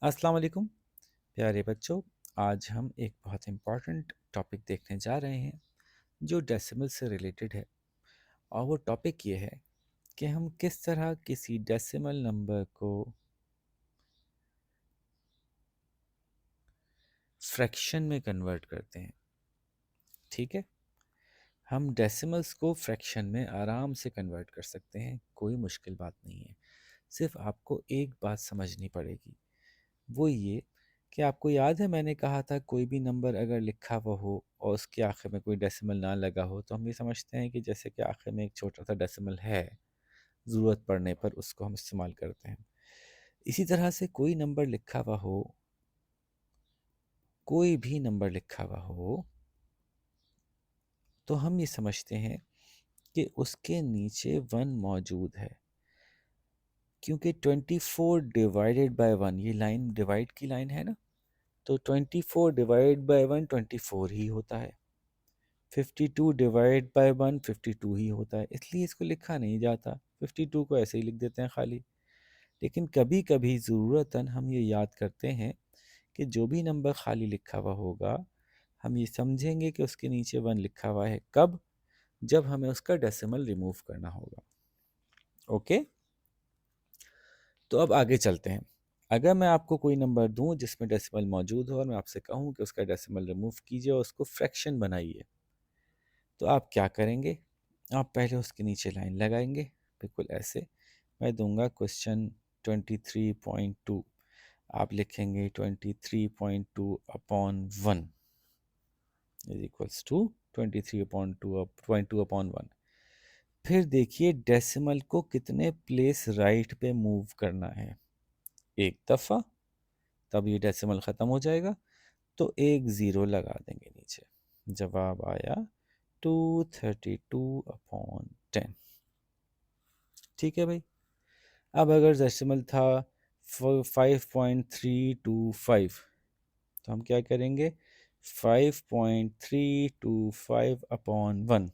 अस्सलाम वालेकुम प्यारे बच्चों। आज हम एक बहुत इम्पॉर्टेंट टॉपिक देखने जा रहे हैं जो डेसिमल से रिलेटेड है। और वो टॉपिक ये है कि हम किस तरह किसी डेसिमल नंबर को फ्रैक्शन में कन्वर्ट करते हैं। ठीक है, हम डेसिमल्स को फ्रैक्शन में आराम से कन्वर्ट कर सकते हैं, कोई मुश्किल बात नहीं है। सिर्फ आपको एक बात समझनी पड़ेगी, वो ये कि आपको याद है मैंने कहा था कोई भी नंबर अगर लिखा हुआ हो और उसके आखिर में कोई डेसिमल ना लगा हो तो हम ये समझते हैं कि जैसे कि आखिर में एक छोटा सा डेसिमल है, ज़रूरत पड़ने पर उसको हम इस्तेमाल करते हैं। इसी तरह से कोई नंबर लिखा हुआ हो, कोई भी नंबर लिखा हुआ हो, तो हम ये समझते हैं कि उसके नीचे वन मौजूद है, क्योंकि 24 डिवाइडेड बाय वन, ये लाइन डिवाइड की लाइन है ना, तो 24 डिवाइड बाय वन 24 ही होता है। 52 डिवाइड बाय वन 52 ही होता है, इसलिए इसको लिखा नहीं जाता। 52 को ऐसे ही लिख देते हैं खाली। लेकिन कभी कभी ज़रूरतन हम ये याद करते हैं कि जो भी नंबर खाली लिखा हुआ होगा, हम ये समझेंगे कि उसके नीचे वन लिखा हुआ है। कब? जब हमें उसका डेसिमल रिमूव करना होगा। ओके, तो अब आगे चलते हैं। अगर मैं आपको कोई नंबर दूं जिसमें डेसिमल मौजूद हो और मैं आपसे कहूं कि उसका डेसिमल रिमूव कीजिए और उसको फ्रैक्शन बनाइए, तो आप क्या करेंगे? आप पहले उसके नीचे लाइन लगाएंगे, बिल्कुल ऐसे। मैं दूंगा क्वेश्चन 23.2, आप लिखेंगे 23.2 upon one is equals to 23.2 upon one. फिर देखिए डेसिमल को कितने प्लेस राइट पे मूव करना है। एक दफ़ा, तब ये डेसिमल ख़त्म हो जाएगा, तो एक ज़ीरो लगा देंगे नीचे। जवाब आया 232 अपॉन 10। ठीक है भाई। अब अगर डेसिमल था 5.325, तो हम क्या करेंगे? 5.325 अपॉन वन।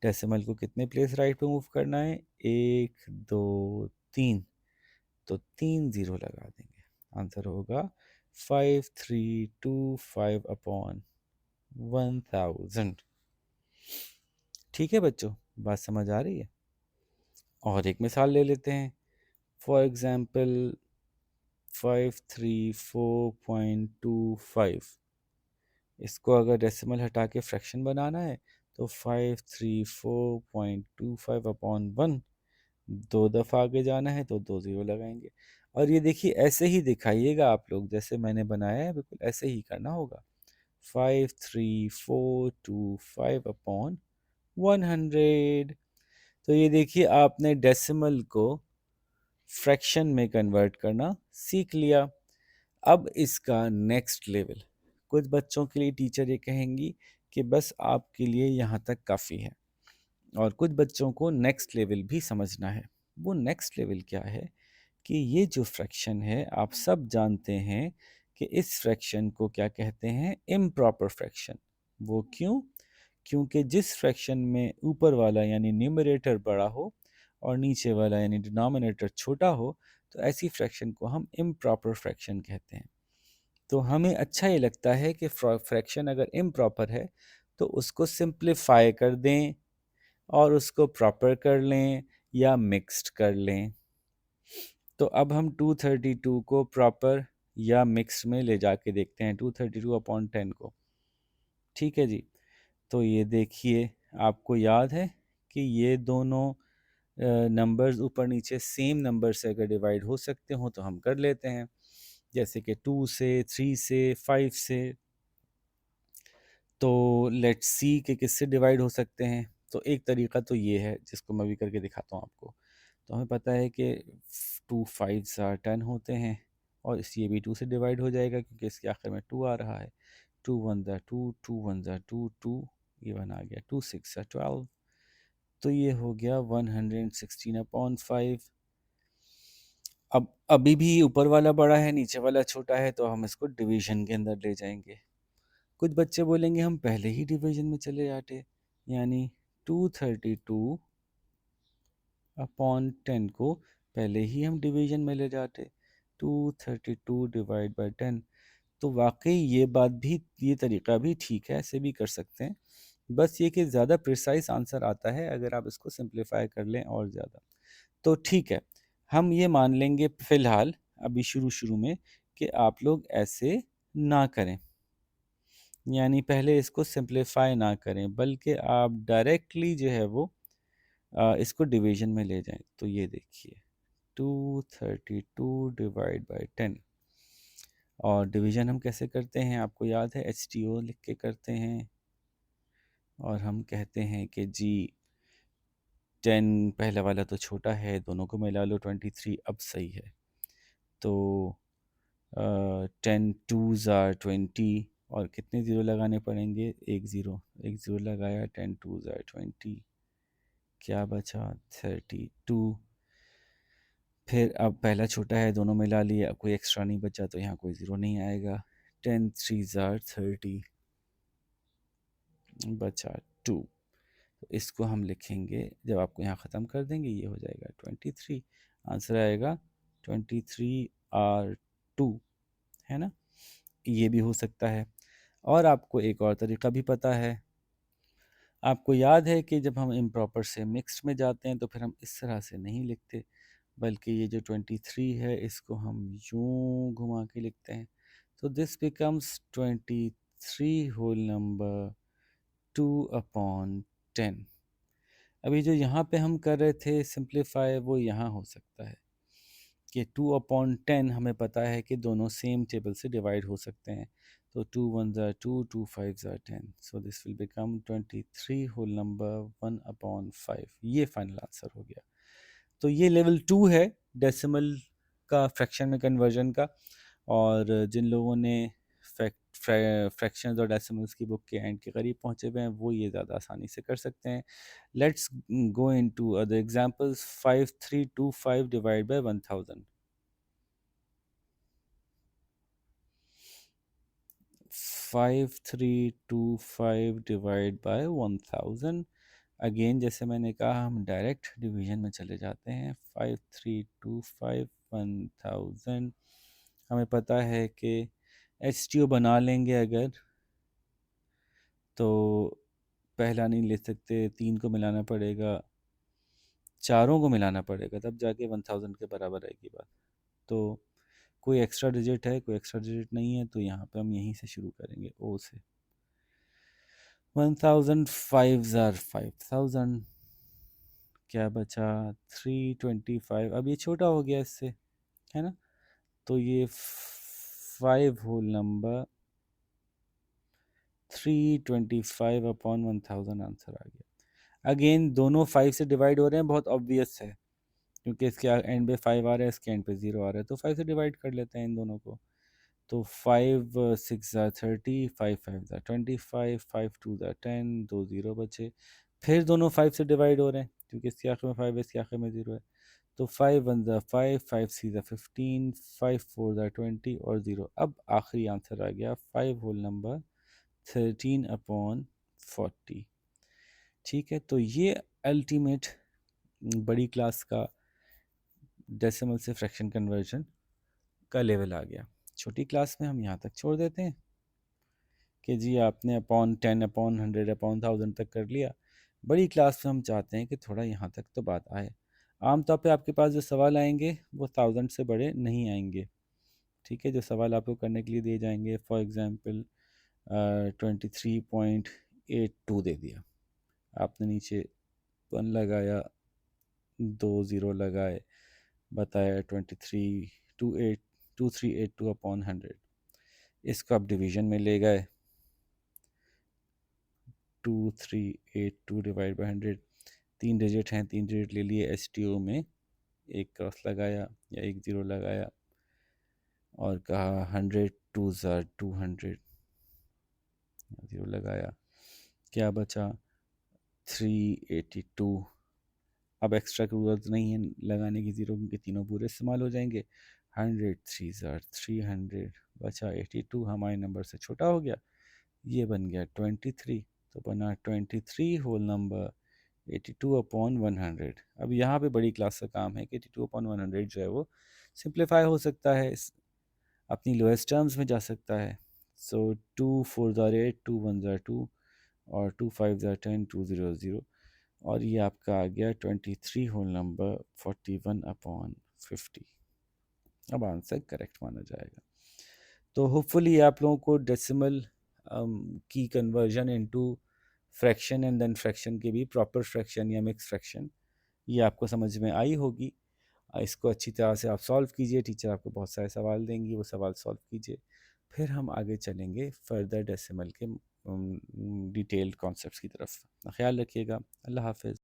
डेसिमल को कितने प्लेस राइट पे मूव करना है? एक, दो, तीन, तो तीन ज़ीरो लगा देंगे। आंसर होगा 5325 अपॉन 1000। ठीक है बच्चों, बात समझ आ रही है? और एक मिसाल ले लेते हैं। फॉर एग्ज़ाम्पल 534.25, इसको अगर डेसिमल हटा के फ्रैक्शन बनाना है तो 534.25 अपॉन वन, दो दफ़ा आगे जाना है तो दो ज़ीरो लगाएंगे। और ये देखिए ऐसे ही दिखाइएगा आप लोग, जैसे मैंने बनाया है बिल्कुल ऐसे ही करना होगा। 53425 अपॉन 100। तो ये देखिए आपने डेसिमल को फ्रैक्शन में कन्वर्ट करना सीख लिया। अब इसका नेक्स्ट लेवल, कुछ बच्चों के लिए टीचर ये कहेंगी कि बस आपके लिए यहाँ तक काफ़ी है, और कुछ बच्चों को नेक्स्ट लेवल भी समझना है। वो नेक्स्ट लेवल क्या है कि ये जो फ्रैक्शन है, आप सब जानते हैं कि इस फ्रैक्शन को क्या कहते हैं? Improper fraction. वो क्यों? क्योंकि जिस फ्रैक्शन में ऊपर वाला यानी न्यूमरेटर बड़ा हो और नीचे वाला यानी डिनोमिनेटर छोटा हो, तो ऐसी फ्रैक्शन को हम इम्प्रॉपर फ्रैक्शन कहते हैं। तो हमें अच्छा ये लगता है कि फ्रैक्शन अगर इम्प्रॉपर है तो उसको सिंप्लीफाई कर दें और उसको प्रॉपर कर लें या मिक्स्ड कर लें। तो अब हम 232 को प्रॉपर या मिक्स्ड में ले जाके देखते हैं, 232 अपॉन 10 को। ठीक है जी। तो ये देखिए, आपको याद है कि ये दोनों नंबर्स ऊपर नीचे सेम नंबर से अगर डिवाइड हो सकते हो तो हम कर लेते हैं, जैसे कि 2 से, 3 से, 5 से। तो लेट्स सी कि किससे डिवाइड हो सकते हैं। तो एक तरीका तो ये है जिसको मैं भी करके दिखाता हूँ आपको। तो हमें पता है कि 2 5 10 होते हैं, और इस ये भी 2 से डिवाइड हो जाएगा क्योंकि इसके आखिर में 2 आ रहा है। 2 1 2, 2 1 2, 2, ये वन आ गया। 2 6 12, तो ये हो गया 116 अपॉन 5। अब अभी भी ऊपर वाला बड़ा है, नीचे वाला छोटा है, तो हम इसको डिवीजन के अंदर ले जाएंगे। कुछ बच्चे बोलेंगे हम पहले ही डिवीजन में चले जाते, यानी 232 अपॉन 10 को पहले ही हम डिवीजन में ले जाते। 232 डिवाइड बाय 10। तो वाकई ये बात भी, ये तरीका भी ठीक है, ऐसे भी कर सकते हैं। बस ये कि ज़्यादा प्रिसाइज आंसर आता है अगर आप इसको सिंप्लीफाई कर लें और ज़्यादा। तो ठीक है, हम ये मान लेंगे फ़िलहाल अभी शुरू शुरू में कि आप लोग ऐसे ना करें, यानी पहले इसको सिंप्लीफाई ना करें, बल्कि आप डायरेक्टली जो है वो इसको डिवीजन में ले जाएं। तो ये देखिए 232 डिवाइड बाई 10, और डिवीजन हम कैसे करते हैं आपको याद है, एच टी ओ लिख के करते हैं। और हम कहते हैं कि जी 10 पहला वाला तो छोटा है, दोनों को मिला लो, 23 अब सही है। तो 10 टू ज़ार 20, और कितने ज़ीरो लगाने पड़ेंगे, एक ज़ीरो लगाया, 10 टू ज़ार 20, क्या बचा 32। फिर अब पहला छोटा है, दोनों मिला लिए, अब कोई एक्स्ट्रा नहीं बचा तो यहाँ कोई ज़ीरो नहीं आएगा। 10 थ्री ज़ार 30, बचा 2। तो इसको हम लिखेंगे, जब आपको यहाँ ख़त्म कर देंगे ये हो जाएगा 23, आंसर आएगा 23R2, है ना। ये भी हो सकता है। और आपको एक और तरीका भी पता है, आपको याद है कि जब हम इम्प्रॉपर से मिक्स्ड में जाते हैं तो फिर हम इस तरह से नहीं लिखते, बल्कि ये जो 23 है इसको हम यूं घुमा के लिखते हैं। तो दिस बिकम्स 23 होल नंबर 2/10। अभी जो यहाँ पे हम कर रहे थे सिंप्लीफाई, वो यहाँ हो सकता है कि 2/10 हमें पता है कि दोनों सेम टेबल से डिवाइड हो सकते हैं। तो 2 1 ज़ा 2, 2 5 ज़ा 10, so this will become 23 whole number 1/5। ये फाइनल आंसर हो गया। तो ये लेवल 2 है डेसिमल का फ्रैक्शन में कन्वर्जन का। और जिन लोगों ने फ्रैक्शंस और डेसिमल्स की बुक के एंड के करीब पहुंचे हुए हैं वो ये ज़्यादा आसानी से कर सकते हैं। Let's go into other examples. 5325 divide by 1000। 5325 divide by 1000। Again जैसे मैंने कहा हम डायरेक्ट डिवीजन में चले जाते हैं। 5325 1000, हमें पता है कि एच टी ओ बना लेंगे अगर, तो पहला नहीं ले सकते, 3 को मिलाना पड़ेगा, चारों को मिलाना पड़ेगा, तब जाके 1000 के बराबर आएगी बात। तो कोई एक्स्ट्रा डिजिट है, कोई एक्स्ट्रा डिजिट नहीं है, तो यहाँ पे हम यहीं से शुरू करेंगे, ओ से। 1000 5 ज़ार 5000, क्या बचा 325। अब ये छोटा हो गया इससे, है ना। तो ये 5 होल नंबर 325/1000 आंसर आ गया। अगेन दोनों 5 से डिवाइड हो रहे हैं, बहुत ऑब्वियस है क्योंकि इसके एंड पे 5 आ रहा है, इसके एंड पे 0 आ रहा है, तो 5 से डिवाइड कर लेते हैं इन दोनों को। तो 5 6 ज़ा 30, 5 5 ज़ा 25, 5 2 ज़ा 10, दो ज़ीरो बचे। फिर दोनों 5 से डिवाइड हो रहे हैं क्योंकि इसके आखिर में 5 है, इसके आखिर में 0 है। तो 5 1 ज़ा 5, 5 6 ज़ा 15, 5 4 ज़ा 20 और 0। अब आखिरी आंसर आ गया 5 होल नंबर 13/40। ठीक है, तो ये अल्टीमेट बड़ी क्लास का डेसिमल से फ्रैक्शन कन्वर्जन का लेवल आ गया। छोटी क्लास में हम यहाँ तक छोड़ देते हैं कि जी आपने अपॉन 10 अपॉन 100 अपॉन 1000 तक कर लिया। बड़ी क्लास में हम चाहते हैं कि थोड़ा यहाँ तक तो बात आए। आमतौर पे आपके पास जो सवाल आएंगे वो 1000 से बड़े नहीं आएंगे। ठीक है, जो सवाल आपको करने के लिए दिए जाएंगे, फॉर एग्ज़ाम्पल 23.82 दे दिया आपने, नीचे 1 लगाया, दो ज़ीरो लगाए, बताया 2382 इसको आप डिवीज़न में ले गए। 2382 डिवाइड बाई 100, 3 डिजिट हैं, 3 डिजिट ले लिए, एस टी ओ में एक क्रॉस लगाया या एक ज़ीरो लगाया और कहा 100 टू ज़ार 200, ज़ीरो लगाया, क्या बचा 382। अब एक्स्ट्रा की जरूरत नहीं है लगाने की ज़ीरो, क्योंकि तीनों पूरे इस्तेमाल हो जाएंगे। 100 3 ज़ार 300, बचा 82, हमारे नंबर से छोटा हो गया, ये बन गया 23। तो बना 23 होल नंबर 82/100। अब यहाँ पे बड़ी क्लास का काम है कि 82/100 जो है वो सिंप्लीफाई हो सकता है, अपनी लोएस्ट टर्म्स में जा सकता है। सो 2 4 ज़ार 8, 2 1 ज़ार 2 और 2 5 ज़ार 10, 2 0 0 और ये आपका आ गया 23 होल नंबर 41/50। अब आंसर करेक्ट माना जाएगा। तो होपफुली आप लोगों को डेसिमल की conversion into fraction and then fraction के भी प्रॉपर फ्रैक्शन या मिक्स फ्रैक्शन ये आपको समझ में आई होगी। इसको अच्छी तरह से आप सॉल्व कीजिए, टीचर आपको बहुत सारे सवाल देंगी, वो सवाल सॉल्व कीजिए, फिर हम आगे चलेंगे फर्दर डेसिमल के डिटेल्ड कॉन्सेप्ट्स की तरफ। ख्याल रखिएगा। अल्लाह हाफ़िज़।